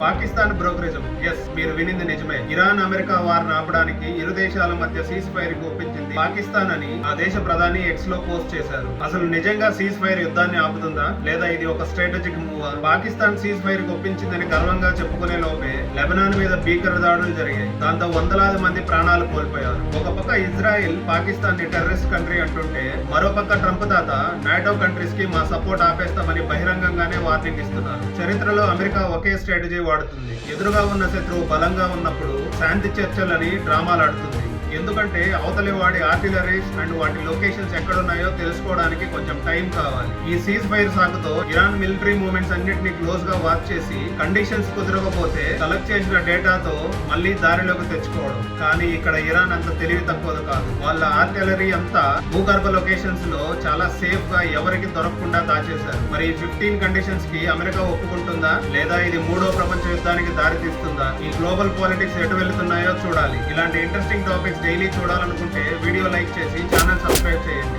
Pakistan brokerism. Yes, మీరు వినింది నిజమే. Iran America war ఆపడానికి ఇరు దేశాల మధ్య సీజ్ ఫైర్ కు ఒప్పించింది పాకిస్తాన్ అని ఆ దేశ ప్రధాని ఎక్స్ లో పోస్ట్ చేశారు. అసలు నిజంగా సీజ్ ఫైర్ యుద్ధాన్ని ఆపుతుందా లేదా ఇది ఒక strategic move? Pakistan cease fire కు ఒప్పించిందని గర్వంగా చెప్పుకునే లోపే లెబనాన్ మీద భీకర దాడులు జరిగాయి. దాంతో వందలాది మంది ప్రాణాలు కోల్పోయారు. ఒక పక్క ఇజ్రాయెల్ పాకిస్తాన్ ని టెర్రరిస్ట్ కంట్రీ అంటుంటే మరో పక్క ట్రంప్ తాత నాటో కంట్రీస్ కి మా సపోర్ట్ ఆపేస్తామని బహిరంగంగానే వార్నింగ్ ఇస్తున్నారు. చరిత్రలో అమెరికా ఒకే స్ట్రాటజీ వాడుతుంది. ఎదురుగా ఉన్న శత్రువు బలంగా ఉన్నప్పుడు శాంతి చర్చలని డ్రామాలాడుతుంది. ఎందుకంటే అవతలి వాడి ఆర్టిలరీస్ అండ్ వాటి లొకేషన్స్ ఎక్కడున్నాయో తెలుసుకోవడానికి కొంచెం టైం కావాలి. ఈ సీజ్ ఫైర్ సాకుతో ఇరాన్ మిలిటరీ మూవ్మెంట్స్ అన్నిటిని క్లోజ్ గా వాచ్ చేసి కండిషన్స్ కుదరకపోతే కలెక్ట్ చేసిన డేటాతో మళ్ళీ దారిలోకి తెచ్చుకోవడం. కానీ ఇక్కడ ఇరాన్ అంత తెలివి తక్కువది కాదు. వాళ్ళ ఆర్టిలరీ అంతా భూగర్భ లొకేషన్స్ లో చాలా సేఫ్ గా ఎవరికి దొరకకుండా దాచేశారు. మరి 15 కండిషన్స్ కి అమెరికా ఒప్పుకుంటుందా లేదా ఇది మూడో ప్రపంచ యుద్ధానికి దారి తీస్తుందా? ఈ గ్లోబల్ పాలిటిక్స్ ఎటు వెళ్తున్నాయో చూడాలి. ఇలాంటి ఇంట్రెస్టింగ్ టాపిక్స్ డైలీ చూడాలనుకుంటే వీడియో లైక్ చేసి ఛానల్ సబ్స్క్రైబ్ చేయండి.